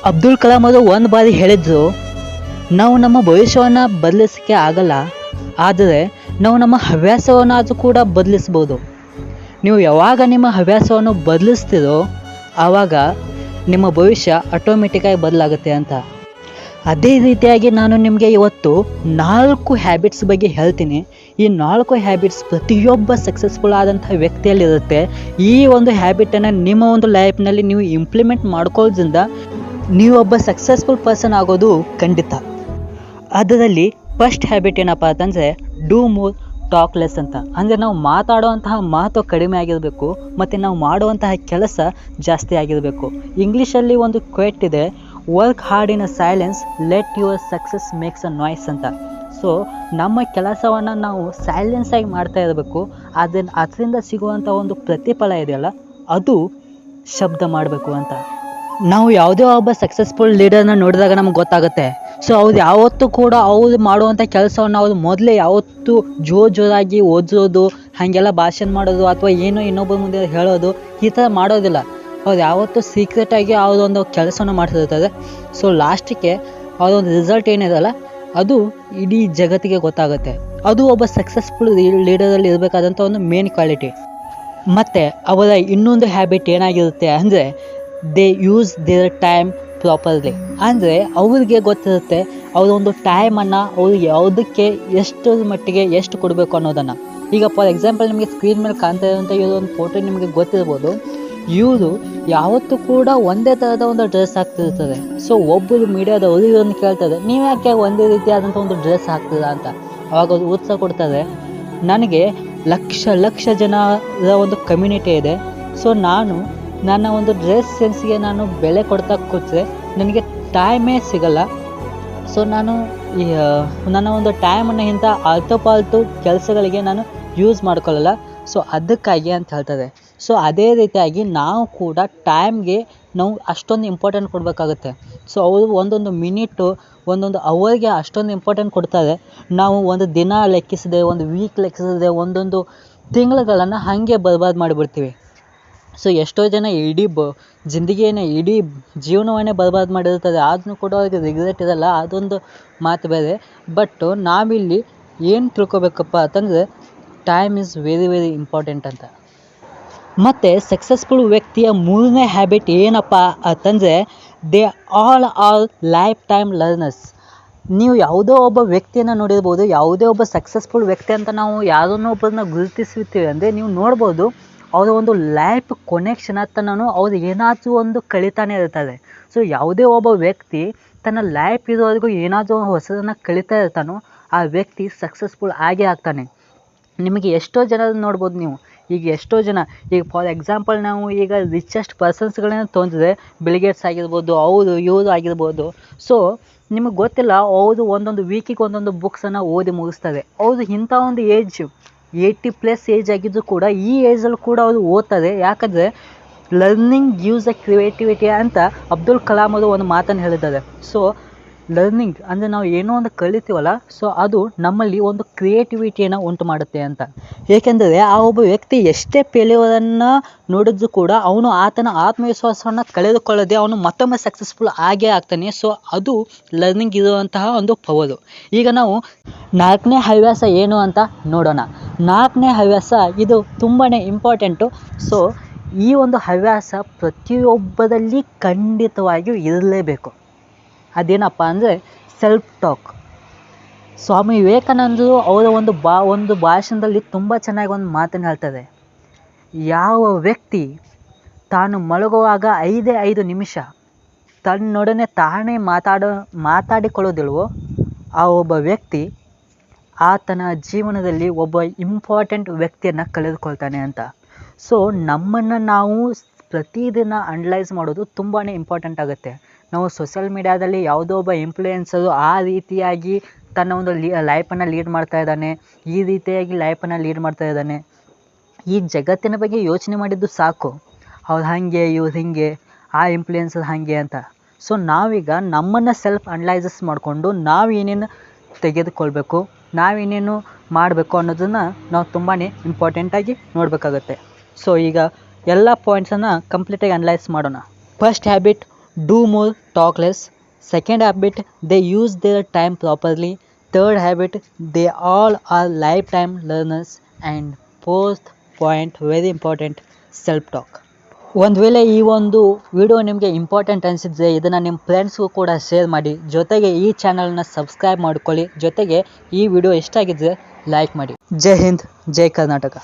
ಅಬ್ದುಲ್ ಕಲಾಂ ಅವರು ಒಂದು ಬಾರಿ ಹೇಳಿದ್ರು, ನಾವು ನಮ್ಮ ಭವಿಷ್ಯವನ್ನು ಬದಲಿಸೋಕ್ಕೆ ಆಗಲ್ಲ, ಆದರೆ ನಾವು ನಮ್ಮ ಹವ್ಯಾಸವನ್ನಾದರೂ ಕೂಡ ಬದಲಿಸ್ಬೋದು. ನೀವು ಯಾವಾಗ ನಿಮ್ಮ ಹವ್ಯಾಸವನ್ನು ಬದಲಿಸ್ತೀರೋ ಆವಾಗ ನಿಮ್ಮ ಭವಿಷ್ಯ ಆಟೋಮೆಟಿಕ್ಕಾಗಿ ಬದಲಾಗುತ್ತೆ ಅಂತ. ಅದೇ ರೀತಿಯಾಗಿ ನಾನು ನಿಮಗೆ ಇವತ್ತು 4 ಹ್ಯಾಬಿಟ್ಸ್ ಬಗ್ಗೆ ಹೇಳ್ತೀನಿ. ಈ 4 ಹ್ಯಾಬಿಟ್ಸ್ ಪ್ರತಿಯೊಬ್ಬ ಸಕ್ಸಸ್ಫುಲ್ ಆದಂಥ ವ್ಯಕ್ತಿಯಲ್ಲಿರುತ್ತೆ. ಈ ಒಂದು ಹ್ಯಾಬಿಟನ್ನು ನಿಮ್ಮ ಒಂದು ಲೈಫ್ನಲ್ಲಿ ನೀವು ಇಂಪ್ಲಿಮೆಂಟ್ ಮಾಡ್ಕೊಳ್ಳೋದ್ರಿಂದ ನೀವೊಬ್ಬ ಸಕ್ಸಸ್ಫುಲ್ ಪರ್ಸನ್ ಆಗೋದು ಖಂಡಿತ. ಅದರಲ್ಲಿ ಫಸ್ಟ್ ಹ್ಯಾಬಿಟ್ ಏನಪ್ಪ ಅಂತಂದರೆ ಡೂ ಮೋರ್ ಟಾಕ್ ಲೆಸ್ ಅಂತ. ಅಂದರೆ ನಾವು ಮಾತಾಡುವಂತಹ ಮಾತು ಕಡಿಮೆ ಆಗಿರಬೇಕು ಮತ್ತು ನಾವು ಮಾಡುವಂತಹ ಕೆಲಸ ಜಾಸ್ತಿ ಆಗಿರಬೇಕು. ಇಂಗ್ಲೀಷಲ್ಲಿ ಒಂದು ಕ್ವೇಟ್ ಇದೆ, work hard in a silence, let your success makes a noise ಅಂತ. ಸೊ ನಮ್ಮ ಕೆಲಸವನ್ನು ನಾವು ಸೈಲೆನ್ಸಾಗಿ ಮಾಡ್ತಾ ಇರಬೇಕು. ಅದರಿಂದ ಸಿಗುವಂಥ ಒಂದು ಪ್ರತಿಫಲ ಇದೆಯಲ್ಲ, ಅದು ಶಬ್ದ ಮಾಡಬೇಕು ಅಂತ. ನಾವು ಯಾವುದೇ ಒಬ್ಬ ಸಕ್ಸಸ್ಫುಲ್ ಲೀಡರ್ನ ನೋಡಿದಾಗ ನಮ್ಗೆ ಗೊತ್ತಾಗುತ್ತೆ. ಸೊ ಅವ್ರು ಯಾವತ್ತೂ ಕೂಡ ಅವ್ರು ಮಾಡುವಂಥ ಕೆಲಸವನ್ನು ಅವ್ರು ಮೊದಲೇ ಯಾವತ್ತೂ ಜೋರಾಗಿ ಓದಿಸೋದು, ಹಾಗೆಲ್ಲ ಭಾಷಣ ಮಾಡೋದು ಅಥವಾ ಏನೋ ಇನ್ನೊಬ್ಬರ ಮುಂದೆ ಹೇಳೋದು ಈ ಥರ ಮಾಡೋದಿಲ್ಲ. ಅವ್ರು ಯಾವತ್ತೂ ಸೀಕ್ರೆಟಾಗಿ ಅವ್ರೊಂದು ಕೆಲಸವನ್ನು ಮಾಡ್ತಿರ್ತಾರೆ. ಸೊ ಲಾಸ್ಟಿಗೆ ಅವ್ರೊಂದು ರಿಸಲ್ಟ್ ಏನಿದೆಯಲ್ಲ ಅದು ಇಡೀ ಜಗತ್ತಿಗೆ ಗೊತ್ತಾಗುತ್ತೆ. ಅದು ಒಬ್ಬ ಸಕ್ಸಸ್ಫುಲ್ ಲೀಡರಲ್ಲಿ ಇರಬೇಕಾದಂಥ ಒಂದು ಮೇನ್ ಕ್ವಾಲಿಟಿ. ಮತ್ತು ಅವರ ಇನ್ನೊಂದು ಹ್ಯಾಬಿಟ್ ಏನಾಗಿರುತ್ತೆ ಅಂದರೆ they use there time properly. ಅಂದರೆ ಅವ್ರಿಗೆ ಗೊತ್ತಿರುತ್ತೆ ಅವರೊಂದು ಟೈಮನ್ನು ಅವ್ರು ಯಾವುದಕ್ಕೆ ಎಷ್ಟು ಮಟ್ಟಿಗೆ ಎಷ್ಟು ಕೊಡಬೇಕು ಅನ್ನೋದನ್ನು. ಈಗ ಫಾರ್ ಎಕ್ಸಾಂಪಲ್ ನಿಮಗೆ ಸ್ಕ್ರೀನ್ ಮೇಲೆ ಕಾಣ್ತಾ ಇರುವಂಥ ಇದೊಂದು ಫೋಟೋ ನಿಮಗೆ ಗೊತ್ತಿರ್ಬೋದು. ಇವರು ಯಾವತ್ತೂ ಕೂಡ ಒಂದೇ ಥರದ ಒಂದು ಡ್ರೆಸ್ ಹಾಕ್ತಿರ್ತಾರೆ. ಸೊ ಒಬ್ಬರು ಮೀಡಿಯಾದವರು ಇವರನ್ನು ಕೇಳ್ತಾರೆ, ನೀವು ಯಾಕೆ ಒಂದೇ ರೀತಿಯಾದಂಥ ಒಂದು ಡ್ರೆಸ್ ಹಾಕ್ತೀರಾ ಅಂತ. ಅವಾಗ ಅವ್ರು ಉತ್ಸಾಹ ಕೊಡ್ತಾರೆ, ನನಗೆ ಲಕ್ಷ ಜನರ ಒಂದು ಕಮ್ಯುನಿಟಿ ಇದೆ. ಸೊ ನಾನು ನನ್ನ ಒಂದು ಡ್ರೆಸ್ ಸೆನ್ಸ್ಗೆ ನಾನು ಬೆಲೆ ಕೊಡ್ತಾ ಕೂತ್ರೆ ನನಗೆ ಟೈಮೇ ಸಿಗಲ್ಲ. ಸೊ ನಾನು ನನ್ನ ಒಂದು ಟೈಮನ್ನು ಇಂಥ ಆಲ್ತು ಕೆಲಸಗಳಿಗೆ ನಾನು ಯೂಸ್ ಮಾಡ್ಕೊಳ್ಳಲ್ಲ. ಸೊ ಅದಕ್ಕಾಗಿ ಅಂತ ಹೇಳ್ತಾರೆ. ಸೊ ಅದೇ ರೀತಿಯಾಗಿ ನಾವು ಕೂಡ ಟೈಮ್ಗೆ ನಾವು ಅಷ್ಟೊಂದು ಇಂಪಾರ್ಟೆಂಟ್ ಕೊಡಬೇಕಾಗುತ್ತೆ. ಸೊ ಅವರು ಒಂದೊಂದು ಮಿನಿಟು ಒಂದೊಂದು ಅವರ್ಗೆ ಅಷ್ಟೊಂದು ಇಂಪಾರ್ಟೆಂಟ್ ಕೊಡ್ತಾರೆ. ನಾವು ಒಂದು ದಿನ ಲೆಕ್ಕಿಸದೆ, ಒಂದು ವೀಕ್ ಲೆಕ್ಕಿಸದೆ, ಒಂದೊಂದು ತಿಂಗಳುಗಳನ್ನು ಹಾಗೆ ಬರ್ಬಾದ್ ಮಾಡಿಬಿಡ್ತೀವಿ. ಸೊ ಎಷ್ಟೋ ಜನ ಇಡೀ ಜೀವನವನ್ನೇ ಬರ್ಬಾದ್ ಮಾಡಿರ್ತಾರೆ, ಆದ್ರೂ ಕೂಡ ಅವ್ರಿಗೆ ರಿಗ್ರೆಟ್ ಇರಲ್ಲ. ಅದೊಂದು ಮಾತು ಬೇರೆ. ಬಟ್ ನಾವಿಲ್ಲಿ ಏನು ತಿಳ್ಕೊಬೇಕಪ್ಪ ಅಂತಂದರೆ time is very very important ಅಂತ. ಮತ್ತು ಸಕ್ಸಸ್ಫುಲ್ ವ್ಯಕ್ತಿಯ 3ನೇ ಹ್ಯಾಬಿಟ್ ಏನಪ್ಪ ಅಂತಂದರೆ they all are life time learners. ನೀವು ಯಾವುದೋ ಒಬ್ಬ ವ್ಯಕ್ತಿಯನ್ನು ನೋಡಿರ್ಬೋದು, ಯಾವುದೇ ಒಬ್ಬ ಸಕ್ಸಸ್ಫುಲ್ ವ್ಯಕ್ತಿ ಅಂತ ನಾವು ಯಾರನ್ನೋ ಒಬ್ಬರನ್ನ ಗುರುತಿಸುತ್ತೀವಿ ಅಂದರೆ ನೀವು ನೋಡ್ಬೋದು ಅವರ ಒಂದು ಲೈಫ್ ಕೊನೆಕ್ಷನ್ ತನೂ ಅವ್ರು ಏನಾದರೂ ಒಂದು ಕಲಿತಾನೆ ಇರ್ತಾರೆ. ಸೊ ಯಾವುದೇ ಒಬ್ಬ ವ್ಯಕ್ತಿ ತನ್ನ ಲೈಫ್ ಇರೋವರೆಗೂ ಏನಾದರೂ ಹೊಸದನ್ನು ಕಲಿತಾ ಇರ್ತಾನೋ ಆ ವ್ಯಕ್ತಿ ಸಕ್ಸಸ್ಫುಲ್ ಆಗೇ ಆಗ್ತಾನೆ. ನಿಮಗೆ ಎಷ್ಟೋ ಜನ ನೋಡ್ಬೋದು ನೀವು. ಈಗ ಎಷ್ಟೋ ಜನ ಈಗ ಫಾರ್ ಎಕ್ಸಾಂಪಲ್ ನಾವು ಈಗ ರಿಚೆಸ್ಟ್ ಪರ್ಸನ್ಸ್ಗಳನ್ನ ತೊಗೊಂಡ್ರೆ ಬಿಲ್ ಗೇಟ್ಸ್ ಆಗಿರ್ಬೋದು, ಇವರು ಆಗಿರ್ಬೋದು. ಸೊ ನಿಮಗೆ ಗೊತ್ತಿಲ್ಲ, ಅವರು ಒಂದೊಂದು ವೀಕಿಗೆ ಒಂದೊಂದು ಬುಕ್ಸನ್ನು ಓದಿ ಮುಗಿಸ್ತಾರೆ. ಅವರು ಇಂಥ ಒಂದು ಏಜ್ 80+ ಏಜ್ ಆಗಿದ್ದು ಕೂಡ ಈ ಏಜಲ್ಲಿ ಕೂಡ ಅವರು ಓದ್ತಾರೆ. ಯಾಕಂದರೆ ಲರ್ನಿಂಗ್ ಗಿವ್ಸ್ ಅ ಕ್ರಿಯೇಟಿವಿಟಿ ಅಂತ ಅಬ್ದುಲ್ ಕಲಾಂ ಅವರು ಒಂದು ಮಾತನ್ನು ಹೇಳಿದ್ದಾರೆ. ಸೊ ಲರ್ನಿಂಗ್ ಅಂದರೆ ನಾವು ಏನೋ ಒಂದು ಕಲಿತೀವಲ್ಲ, ಸೊ ಅದು ನಮ್ಮಲ್ಲಿ ಒಂದು ಕ್ರಿಯೇಟಿವಿಟಿಯನ್ನು ಉಂಟು ಮಾಡುತ್ತೆ ಅಂತ. ಏಕೆಂದರೆ ಆ ಒಬ್ಬ ವ್ಯಕ್ತಿ ಎಷ್ಟೇ ಫೇಲ್ಯೂರನ್ನು ನೋಡಿದ್ರು ಕೂಡ ಅವನು ಆತನ ಆತ್ಮವಿಶ್ವಾಸವನ್ನು ಕಳೆದುಕೊಳ್ಳದೆ ಅವನು ಮತ್ತೊಮ್ಮೆ ಸಕ್ಸಸ್ಫುಲ್ ಆಗೇ ಆಗ್ತಾನೆ. ಸೊ ಅದು ಲರ್ನಿಂಗ್ ಇರುವಂತಹ ಒಂದು ಪವರು. ಈಗ ನಾವು 4ನೇ ಹವ್ಯಾಸ ಏನು ಅಂತ ನೋಡೋಣ. 4ನೇ ಹವ್ಯಾಸ ಇದು ತುಂಬಾ ಇಂಪಾರ್ಟೆಂಟು. ಸೊ ಈ ಒಂದು ಹವ್ಯಾಸ ಪ್ರತಿಯೊಬ್ಬರಲ್ಲಿ ಖಂಡಿತವಾಗಿಯೂ ಇರಲೇಬೇಕು. ಅದೇನಪ್ಪ ಅಂದರೆ ಸೆಲ್ಫ್ ಟಾಕ್. ಸ್ವಾಮಿ ವಿವೇಕಾನಂದರು ಅವರ ಒಂದು ಭಾಷಣದಲ್ಲಿ ತುಂಬ ಚೆನ್ನಾಗಿ ಒಂದು ಮಾತನ್ನು ಹೇಳ್ತಾರೆ. ಯಾವ ವ್ಯಕ್ತಿ ತಾನು ಮಲಗುವಾಗ 5 ನಿಮಿಷ ತನ್ನೊಡನೆ ತಾನೇ ಮಾತಾಡಿಕೊಳ್ಳೋದಿಲ್ವೋ ಆ ಒಬ್ಬ ವ್ಯಕ್ತಿ ಆತನ ಜೀವನದಲ್ಲಿ ಒಬ್ಬ ಇಂಪಾರ್ಟೆಂಟ್ ವ್ಯಕ್ತಿಯನ್ನು ಕಳೆದುಕೊಳ್ತಾನೆ ಅಂತ. ಸೊ ನಮ್ಮನ್ನು ನಾವು ಪ್ರತಿದಿನ ಅನಲೈಸ್ ಮಾಡೋದು ತುಂಬಾ ಇಂಪಾರ್ಟೆಂಟ್ ಆಗುತ್ತೆ. ನಾವು ಸೋಷಿಯಲ್ ಮೀಡಿಯಾದಲ್ಲಿ ಯಾವುದೋ ಒಬ್ಬ ಇನ್ಫ್ಲುಯೆನ್ಸರು ಆ ರೀತಿಯಾಗಿ ತನ್ನ ಒಂದು ಲೈಫನ್ನು ಲೀಡ್ ಮಾಡ್ತಾ ಇದ್ದಾನೆ, ಈ ರೀತಿಯಾಗಿ ಲೈಫನ್ನು ಲೀಡ್ ಮಾಡ್ತಾ ಇದ್ದಾನೆ. ಈ ಜಗತ್ತಿನ ಬಗ್ಗೆ ಯೋಚನೆ ಮಾಡಿದ್ದು ಸಾಕು, ಅವ್ರು ಹಾಗೆ ಇವ್ರು ಹೀಗೆ, ಆ ಇನ್ಫ್ಲುಯೆನ್ಸರ್ ಹಾಗೆ ಅಂತ. ಸೊ ನಾವೀಗ ನಮ್ಮನ್ನು ಸೆಲ್ಫ್ ಅನಲೈಸಸ್ ಮಾಡಿಕೊಂಡು ನಾವು ಏನೇನು ತೆಗೆದುಕೊಳ್ಬೇಕು, ನಾವೇನೇನು ಮಾಡಬೇಕು ಅನ್ನೋದನ್ನು ನಾವು ತುಂಬಾ ಇಂಪಾರ್ಟೆಂಟಾಗಿ ನೋಡಬೇಕಾಗತ್ತೆ. ಸೊ ಈಗ ಎಲ್ಲ ಪಾಯಿಂಟ್ಸನ್ನು ಕಂಪ್ಲೀಟಾಗಿ ಅನಲೈಸ್ ಮಾಡೋಣ. First habit do more, talk less. Second habit, they use their time properly. Third habit, they all are lifetime learners. And fourth point, very important, self talk. ಒಂದು ವೇಳೆ ಈ ಒಂದು ವಿಡಿಯೋ ನಿಮಗೆ ಇಂಪಾರ್ಟೆಂಟ್ ಅನಿಸಿದ್ರೆ ಇದನ್ನು ನಿಮ್ಮ ಫ್ರೆಂಡ್ಸ್ಗೂ ಕೂಡ ಶೇರ್ ಮಾಡಿ, ಜೊತೆಗೆ ಈ ಚಾನಲ್ನ ಸಬ್ಸ್ಕ್ರೈಬ್ ಮಾಡ್ಕೊಳ್ಳಿ, ಜೊತೆಗೆ ಈ ವಿಡಿಯೋ ಇಷ್ಟ ಆಗಿದ್ರೆ ಲೈಕ್ ಮಾಡಿ. ಜೈ ಹಿಂದ್, ಜೈ ಕರ್ನಾಟಕ.